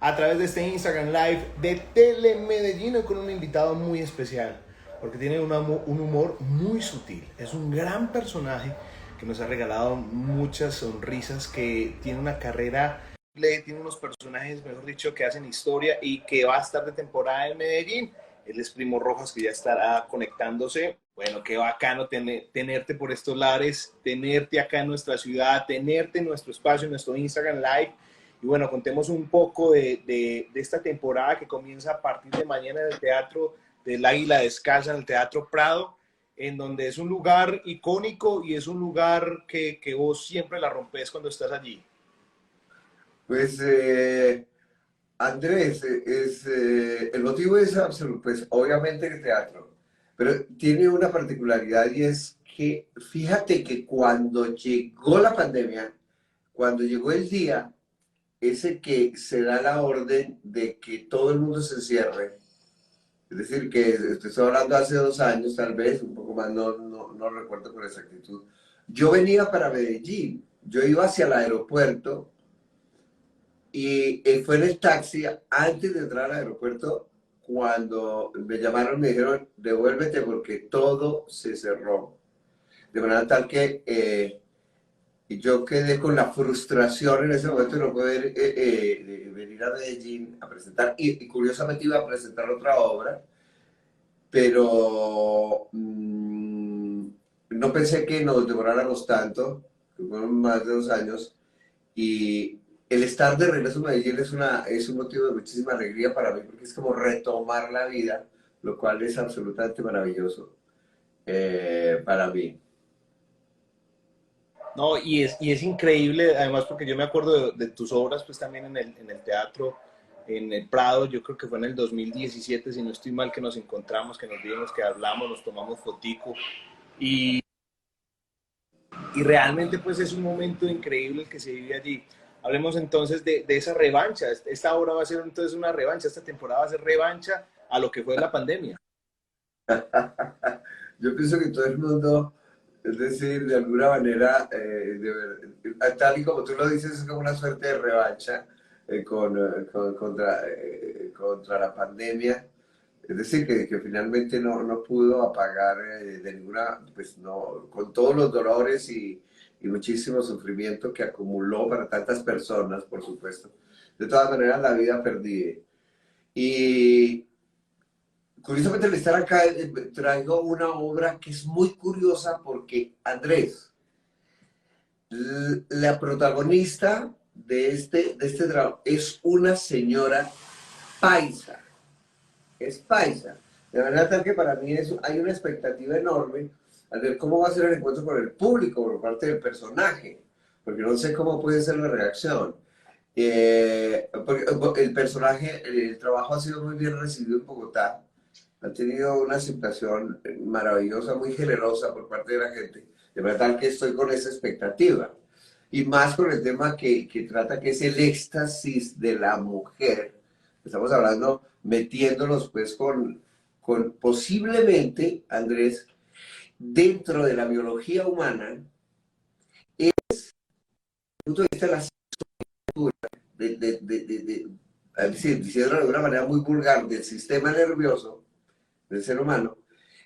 a través de este Instagram Live de Telemedellín con un invitado muy especial, porque tiene un humor muy sutil. Es un gran personaje que nos ha regalado muchas sonrisas, que tiene una carrera, tiene unos personajes, mejor dicho, que hacen historia y que va a estar de temporada en Medellín. Él es Primo Rojas, que ya estará conectándose. Bueno, qué bacano tenerte por estos lares, tenerte acá en nuestra ciudad, tenerte en nuestro espacio, en nuestro Instagram Live. Y bueno, contemos un poco de esta temporada que comienza a partir de mañana en el Teatro del Águila Descalza, en el Teatro Prado, en donde es un lugar icónico y es un lugar que vos siempre la rompes cuando estás allí. Pues Andrés, el motivo es absoluto, pues obviamente el teatro, pero tiene una particularidad y es que fíjate que cuando llegó la pandemia, cuando llegó el día, ese que se da la orden de que todo el mundo se encierre, es decir, que estoy hablando hace 2 años tal vez, un poco más, no recuerdo con exactitud, yo venía para Medellín, yo iba hacia el aeropuerto. Y fue en el taxi, antes de entrar al aeropuerto, cuando me llamaron, me dijeron, devuélvete porque todo se cerró. De manera tal que yo quedé con la frustración en ese momento de no poder venir a Medellín a presentar. Y curiosamente iba a presentar otra obra, pero no pensé que nos demoráramos tanto, que fueron más de 2 años. Y el estar de regreso a Medellín es un motivo de muchísima alegría para mí, porque es como retomar la vida, lo cual es absolutamente maravilloso para mí. No, y es increíble, además, porque yo me acuerdo de tus obras, pues también en el teatro, en el Prado. Yo creo que fue en el 2017, si no estoy mal, que nos encontramos, que nos vimos, que hablamos, nos tomamos fotico, y realmente pues es un momento increíble el que se vive allí. Hablemos entonces de esa revancha. Esta obra va a ser entonces una revancha, esta temporada va a ser revancha a lo que fue la pandemia. Yo pienso que todo el mundo, es decir, de alguna manera, tal y como tú lo dices, es como una suerte de revancha contra la pandemia. Es decir, que finalmente no pudo apagar de ninguna, pues no, con todos los dolores y muchísimo sufrimiento que acumuló para tantas personas, por supuesto. De todas maneras, la vida perdí. Y curiosamente, al estar acá, traigo una obra que es muy curiosa porque, Andrés, la protagonista de este drama es una señora paisa. Es paisa. De manera tal que para mí hay una expectativa enorme al ver cómo va a ser el encuentro con el público por parte del personaje, porque no sé cómo puede ser la reacción. Porque el personaje, el trabajo ha sido muy bien recibido en Bogotá, ha tenido una aceptación maravillosa, muy generosa por parte de la gente, de manera tal que estoy con esa expectativa. Y más con el tema que trata, que es el éxtasis de la mujer. Estamos hablando, metiéndonos pues con posiblemente, Andrés, dentro de la biología humana, desde el punto de vista de la estructura, es decir, diciéndolo de una manera muy vulgar, del sistema nervioso del ser humano,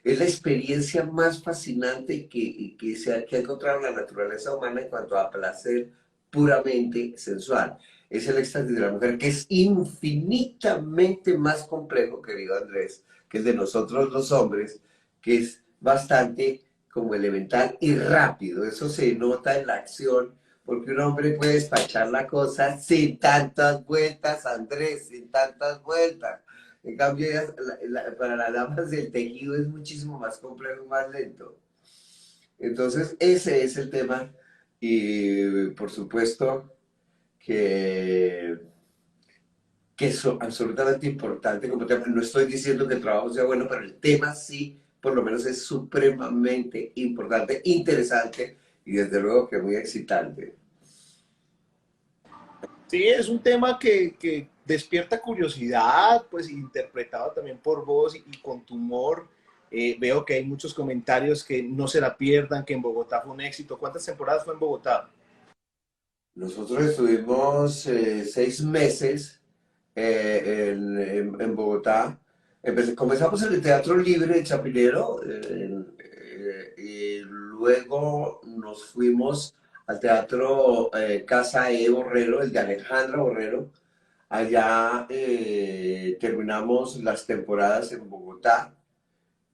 es la experiencia más fascinante que ha encontrado la naturaleza humana en cuanto a placer puramente sensual. Es el éxtasis de la mujer, que es infinitamente más complejo, querido Andrés, que el de nosotros los hombres, que es bastante como elemental y rápido. Eso se nota en la acción, porque un hombre puede despachar la cosa sin tantas vueltas, Andrés, sin tantas vueltas. En cambio, para las damas el tejido es muchísimo más complejo y más lento. Entonces, ese es el tema. Y por supuesto que, que es absolutamente importante como tema. No estoy diciendo que el trabajo sea bueno, pero el tema sí, por lo menos es supremamente importante, interesante y desde luego que muy excitante. Sí, es un tema que despierta curiosidad, pues interpretado también por vos y con tu humor. Veo que hay muchos comentarios que no se la pierdan, que en Bogotá fue un éxito. ¿Cuántas temporadas fue en Bogotá? Nosotros estuvimos 6 meses en Bogotá. Comenzamos en el Teatro Libre de Chapinero y luego nos fuimos al Teatro Casa E. Borrero, el de Alejandra Borrero. Allá terminamos las temporadas en Bogotá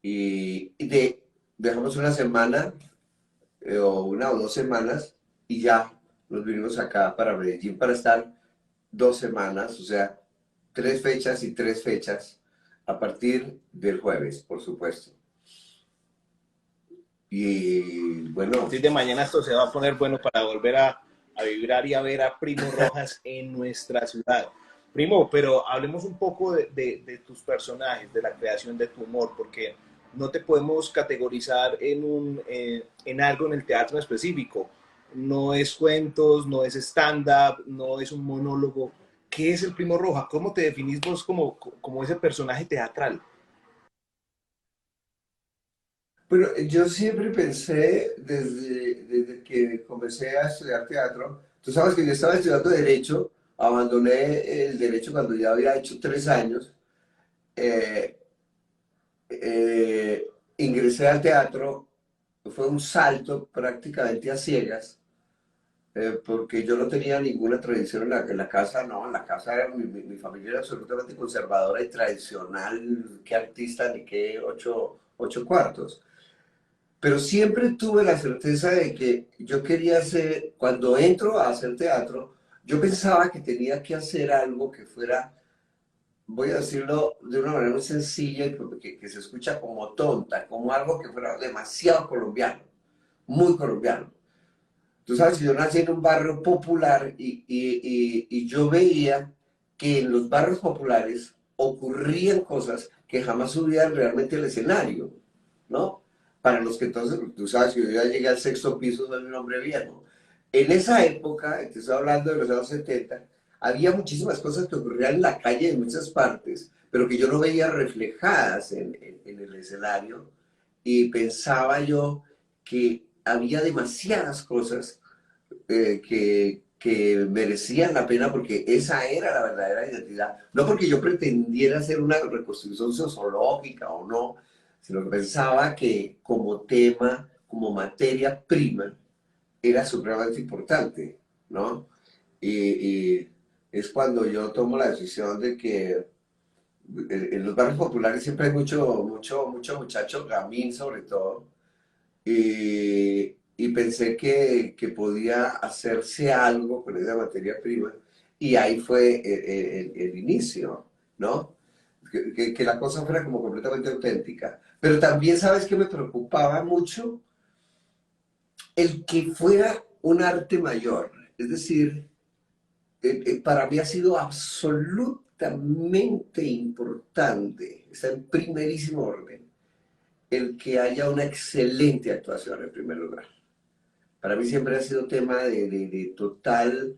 y dejamos una semana o 1 o 2 semanas y ya nos vinimos acá para Medellín para estar 2 semanas, o sea, 3 fechas y 3 fechas a partir del jueves, por supuesto. Y A bueno, partir de mañana esto se va a poner bueno para volver a vibrar y a ver a Primo Rojas en nuestra ciudad. Primo, pero hablemos un poco de tus personajes, de la creación de tu humor, porque no te podemos categorizar en algo en el teatro en específico. No es cuentos, no es stand-up, no es un monólogo. ¿Qué es el Primo Rojas? ¿Cómo te definís vos como ese personaje teatral? pero yo siempre pensé desde que comencé a estudiar teatro, tú sabes que yo estaba estudiando Derecho, abandoné el Derecho cuando ya había hecho 3 años, eh, eh, ingresé al teatro, fue un salto prácticamente a ciegas, porque yo no tenía ninguna tradición en la casa, no, en la casa era, mi familia era absolutamente conservadora y tradicional, qué artista ni qué ocho cuartos. Pero siempre tuve la certeza de que yo quería hacer, cuando entro a hacer teatro, yo pensaba que tenía que hacer algo que fuera, voy a decirlo de una manera muy sencilla y que se escucha como tonta, como algo que fuera demasiado colombiano, muy colombiano. Tú sabes que yo nací en un barrio popular y yo veía que en los barrios populares ocurrían cosas que jamás subían realmente al escenario, ¿no? Para los que entonces, tú sabes que yo ya llegué al sexto piso, soy un hombre viejo. En esa época, te estoy hablando de los años 70, había muchísimas cosas que ocurrían en la calle en muchas partes, pero que yo no veía reflejadas en el escenario y pensaba yo que había demasiadas cosas que merecían la pena porque esa era la verdadera identidad. No porque yo pretendiera hacer una reconstrucción sociológica o no, sino que pensaba que como tema, como materia prima, era supremamente importante, ¿no? Y es cuando yo tomo la decisión de que en los barrios populares siempre hay mucho muchacho gamín sobre todo, y pensé que podía hacerse algo con esa materia prima y ahí fue el inicio, ¿no? Que la cosa fuera como completamente auténtica. Pero también sabes que me preocupaba mucho el que fuera un arte mayor, es decir, para mí ha sido absolutamente importante, está en primerísimo orden, el que haya una excelente actuación en primer lugar. Para mí siempre ha sido tema de total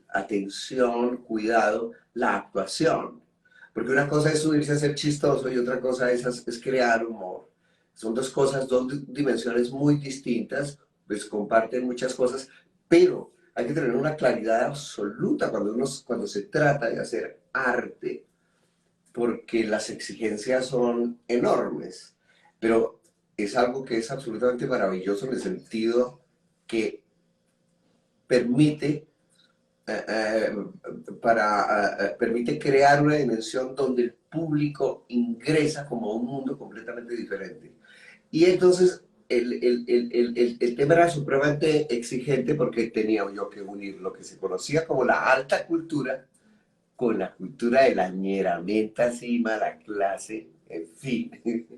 atención, cuidado, la actuación. Porque una cosa es subirse a ser chistoso y otra cosa es crear humor. Son dos cosas, dos dimensiones muy distintas, pues comparten muchas cosas, pero hay que tener una claridad absoluta cuando se trata de hacer arte, porque las exigencias son enormes. Pero es algo que es absolutamente maravilloso en el sentido que permite, eh, eh, permite crear una dimensión donde el público ingresa como a un mundo completamente diferente. Y entonces el tema era supremamente exigente porque tenía yo que unir lo que se conocía como la alta cultura con la cultura de la ñeramenta así, mala clase, en fin,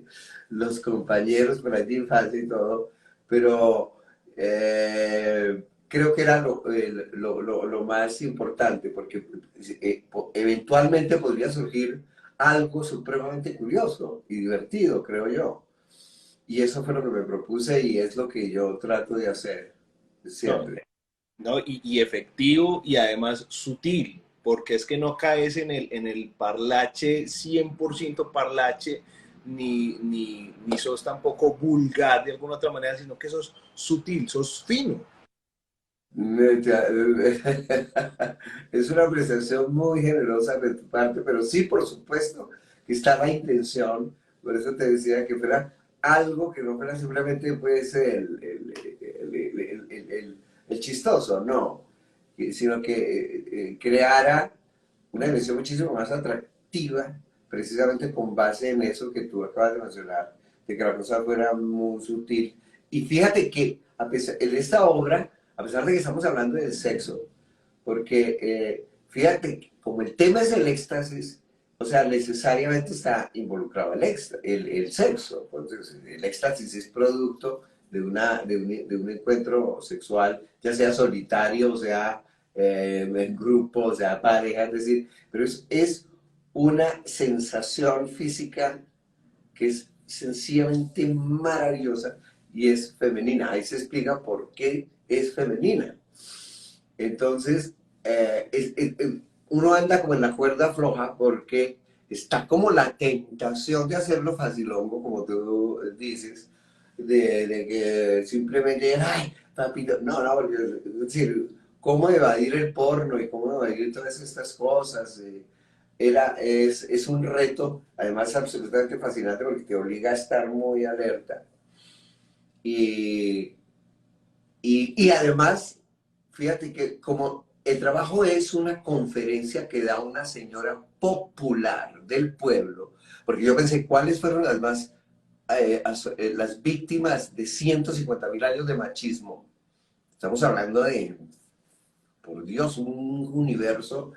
los compañeros por allí en infancia y todo, pero creo que era lo más importante, porque eventualmente podría surgir algo supremamente curioso y divertido, creo yo. Y eso fue lo que me propuse y es lo que yo trato de hacer No, siempre. ¿no? Y efectivo y además sutil, porque es que no caes en el parlache, 100% parlache, ni sos tampoco vulgar de alguna otra manera, sino que sos sutil, sos fino. Es una apreciación muy generosa de tu parte, pero sí, por supuesto, que está la intención. Por eso te decía que fuera algo que no fuera simplemente pues el chistoso, no, sino que creara una dimensión muchísimo más atractiva, precisamente con base en eso que tú acabas de mencionar, de que la cosa fuera muy sutil. Y fíjate que a pesar, en esta obra, a pesar de que estamos hablando del sexo, porque fíjate, como el tema es el éxtasis, o sea, necesariamente está involucrado el sexo. Entonces, el éxtasis es producto de un encuentro sexual, ya sea solitario, o sea en grupo, o sea pareja, es decir, pero es una sensación física que es sencillamente maravillosa y es femenina. Ahí se explica por qué es femenina. Entonces, uno anda como en la cuerda floja porque está como la tentación de hacerlo facilongo, como tú dices, de que simplemente, ay, papito, no, no, porque es decir, cómo evadir el porno y cómo evadir todas estas cosas. Es un reto, además absolutamente fascinante porque te obliga a estar muy alerta. Y, y además, fíjate que como el trabajo es una conferencia que da una señora popular del pueblo, porque yo pensé, ¿cuáles fueron las más, las víctimas de 150.000 años de machismo? Estamos hablando de, por Dios, un universo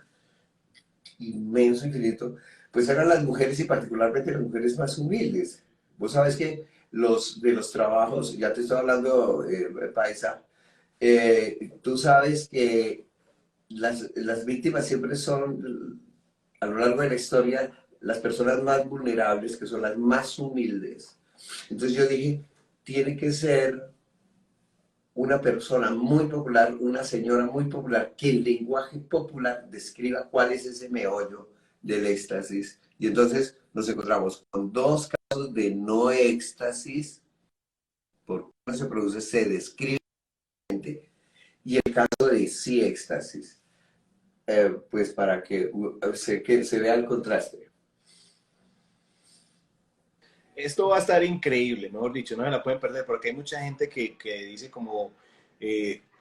inmenso, infinito, pues eran las mujeres y particularmente las mujeres más humildes. Vos sabes que los de los trabajos, ya te estoy hablando, Paisa, tú sabes que las víctimas siempre son, a lo largo de la historia, las personas más vulnerables, que son las más humildes. Entonces yo dije, tiene que ser una persona muy popular, una señora muy popular, que el lenguaje popular describa cuál es ese meollo del éxtasis. Y entonces nos encontramos con dos casos de no éxtasis, por qué se produce, se describe, y el caso de sí éxtasis, pues para que se vea el contraste. Esto va a estar increíble, mejor dicho, no se la pueden perder, porque hay mucha gente que dice como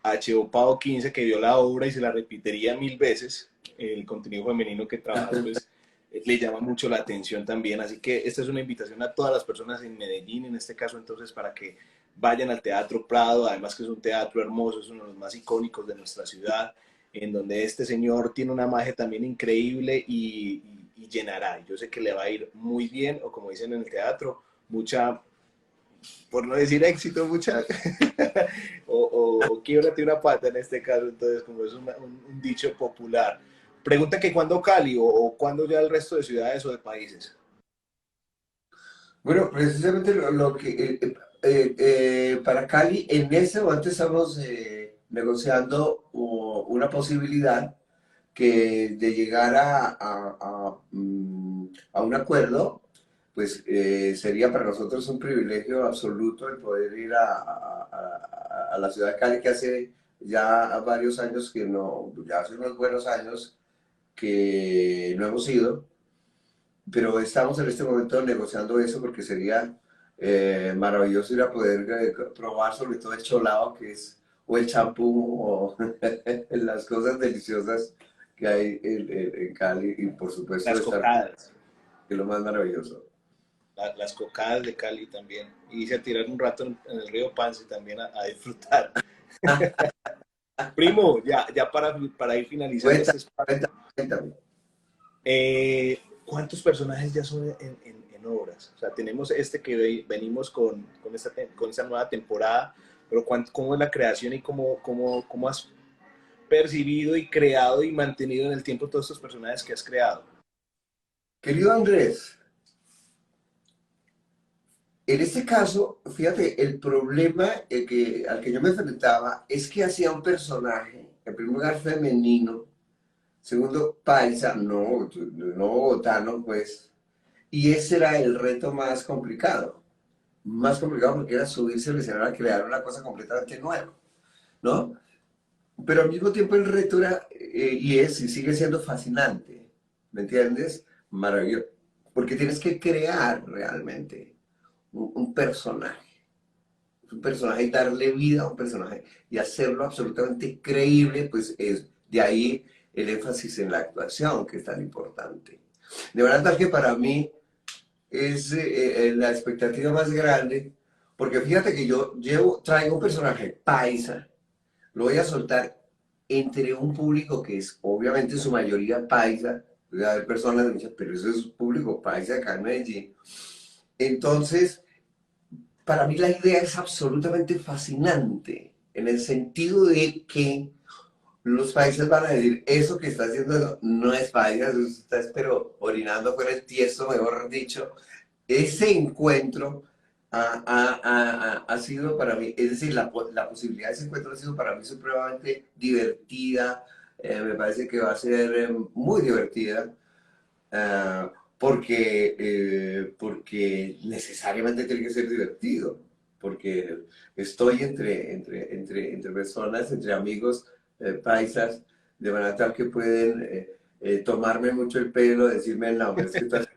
H.O. Pao 15 que vio la obra y se la repetiría 1000 veces. El contenido femenino que trabajas, pues le llama mucho la atención también. Así que esta es una invitación a todas las personas en Medellín, en este caso, entonces, para que vayan al Teatro Prado, además que es un teatro hermoso, es uno de los más icónicos de nuestra ciudad, en donde este señor tiene una magia también increíble y llenará. Yo sé que le va a ir muy bien, o como dicen en el teatro, mucha, por no decir éxito, mucha, o quiebrate una pata en este caso, entonces como es un dicho popular. Pregunta que cuándo Cali o cuándo ya el resto de ciudades o de países. Bueno, precisamente lo que para Cali, en ese momento estamos negociando una posibilidad que de llegar a un acuerdo, pues sería para nosotros un privilegio absoluto el poder ir a la ciudad de Cali, que hace ya varios años que no, ya hace unos buenos años que no hemos ido, pero estamos en este momento negociando eso porque sería maravilloso ir a poder probar sobre todo el cholado, que es, o el champú, o las cosas deliciosas que hay en Cali, y por supuesto Las estar, cocadas, que es lo más maravilloso. las cocadas de Cali también. Y irse a tirar un rato en el río Pance también a disfrutar. Primo, ya para ir finalizando Cuéntame, este espacio, cuéntame, cuéntame. ¿cuántos personajes ya son en obras? O sea, tenemos este que venimos con esta nueva temporada, pero ¿cómo es la creación y cómo has percibido y creado y mantenido en el tiempo todos estos personajes que has creado? Querido Andrés, en este caso, fíjate, el problema al que yo me enfrentaba es que hacía un personaje, en primer lugar femenino, segundo paisa, no bogotano, pues, y ese era el reto más complicado porque era subirse al escenario a crear una cosa completamente nueva, ¿no? pero al mismo tiempo el reto era, y sigue siendo fascinante, ¿me entiendes? Maravilloso, porque tienes que crear realmente un personaje. Un personaje y darle vida a un personaje y hacerlo absolutamente creíble, pues es de ahí el énfasis en la actuación que es tan importante. De verdad que para mí es la expectativa más grande, porque fíjate que traigo un personaje paisa, lo voy a soltar entre un público que es obviamente en su mayoría paisa, puede haber personas que me dicen, pero eso es un público paisa acá en Medellín. Entonces, para mí la idea es absolutamente fascinante, en el sentido de que los países van a decir, eso que está haciendo no es paisa, eso está pero orinando fuera el tiesto, mejor dicho. Ese encuentro ha sido para mí, es decir, la posibilidad de ese encuentro ha sido para mí supremamente divertida, me parece que va a ser muy divertida, porque necesariamente tiene que ser divertido, porque estoy entre personas, entre amigos paisas, de manera tal que pueden tomarme mucho el pelo, decirme, no, pero es que tú haces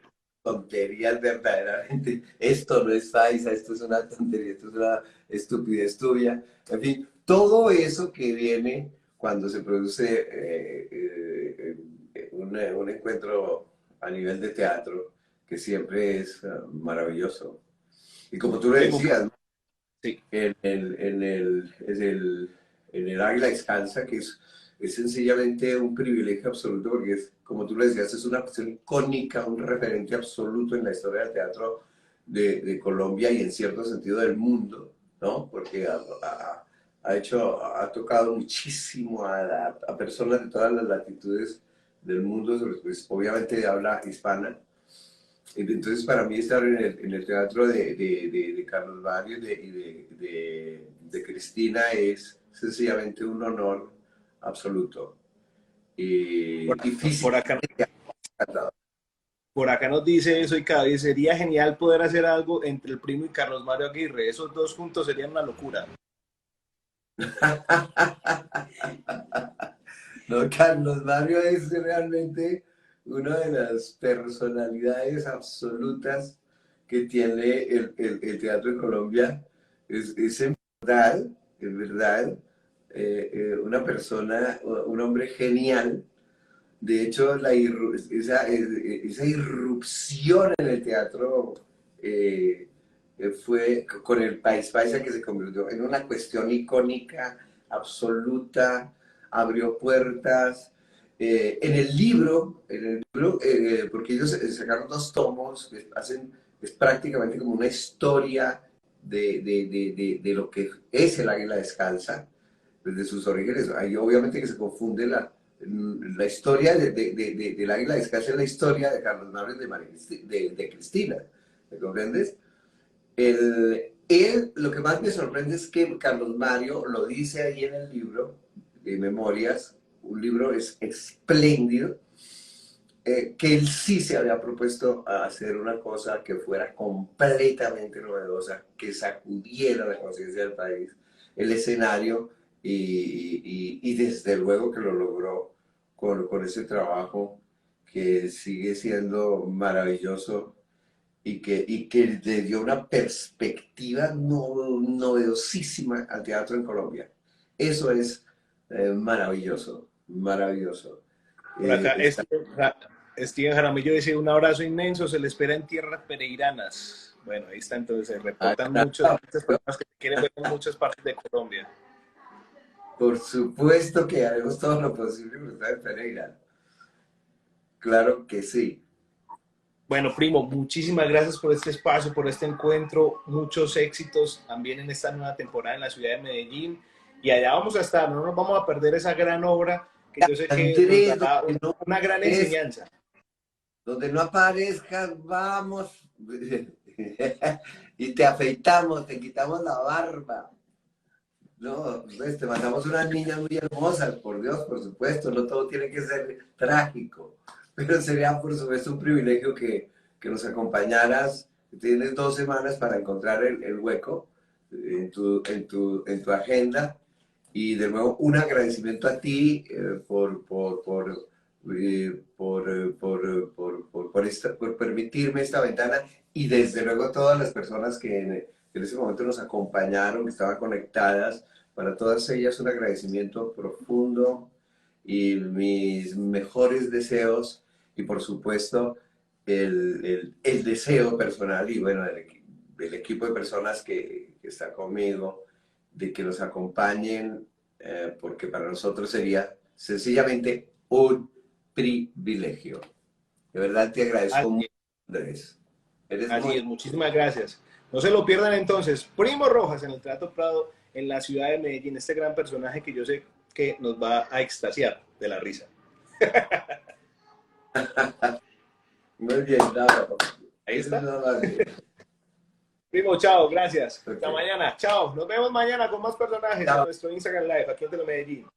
tonterías verdaderamente, esto no es paisa, esto es una tontería, esto es una estupidez tuya, en fin, todo eso que viene cuando se produce un encuentro a nivel de teatro, que siempre es maravilloso. Y como tú le Primo, decías, sí. en el Águila Descalza, que es sencillamente un privilegio absoluto, porque es, como tú le decías, es una cuestión icónica, un referente absoluto en la historia del teatro de Colombia y en cierto sentido del mundo, ¿no? Porque ha tocado muchísimo a personas de todas las latitudes del mundo, pues, obviamente de habla hispana. Entonces, para mí estar en el teatro de Carlos Mario de Cristina es sencillamente un honor absoluto. Por, Y por acá, físicamente encantado. por acá nos dice eso y cada vez sería genial poder hacer algo entre el primo y Carlos Mario Aguirre. Esos dos juntos serían una locura. No, Carlos Mario es realmente una de las personalidades absolutas que tiene el teatro en Colombia. Es en verdad, una persona, un hombre genial. De hecho, esa irrupción en el teatro fue con el País Paisa, que se convirtió en una cuestión icónica, absoluta, abrió puertas. Porque ellos sacaron dos tomos, es prácticamente como una historia de lo que es el Águila Descalza, desde sus orígenes. Ahí obviamente que se confunde la historia del Águila Descalza es la historia de Carlos Mario de Cristina, ¿me comprendes? Lo que más me sorprende es que Carlos Mario lo dice ahí en el libro de Memorias, un libro es espléndido, que él sí se había propuesto a hacer una cosa que fuera completamente novedosa, que sacudiera la conciencia del país, el escenario, y desde luego que lo logró con ese trabajo que sigue siendo maravilloso y que le dio una perspectiva novedosísima al teatro en Colombia. Eso es maravilloso, maravilloso. Por acá, Está Steven Jaramillo dice un abrazo inmenso, se le espera en tierras pereiranas. Bueno, ahí está entonces, se reportan muchas personas que quieren ver en muchas partes de Colombia. por supuesto que haremos todo lo posible por estar en Pereira. Claro que sí. Bueno, primo, muchísimas gracias por este espacio, por este encuentro, muchos éxitos también en esta nueva temporada en la ciudad de Medellín. Y allá vamos a estar, no nos vamos a perder esa gran obra que yo sé que nos Andrés, dará una gran enseñanza. donde no aparezcas, vamos. Y te afeitamos, te quitamos la barba. No, pues te mandamos unas niñas muy hermosas, por Dios, por supuesto, no todo tiene que ser trágico, pero sería por supuesto un privilegio que nos acompañaras. Tienes 2 semanas para encontrar el hueco en tu agenda Y de nuevo, un agradecimiento a ti por permitirme esta ventana y desde luego todas las personas que en ese momento nos acompañaron, que estaban conectadas, para todas ellas un agradecimiento profundo y mis mejores deseos y por supuesto el deseo personal y bueno, del equipo de personas que está conmigo, de que nos acompañen, porque para nosotros sería sencillamente un privilegio. De verdad te agradezco Así mucho, Andrés. Eres Así muy... es, muchísimas gracias. No se lo pierdan entonces. Primo Rojas en el Teatro Prado, en la ciudad de Medellín, este gran personaje que yo sé que nos va a extasiar de la risa. Muy bien, nada. Ahí Eso es está. nada más. Primo, chao, gracias. Hasta Ok. mañana. Chao. Nos vemos mañana con más personajes en Chao. nuestro Instagram Live, aquí en Medellín.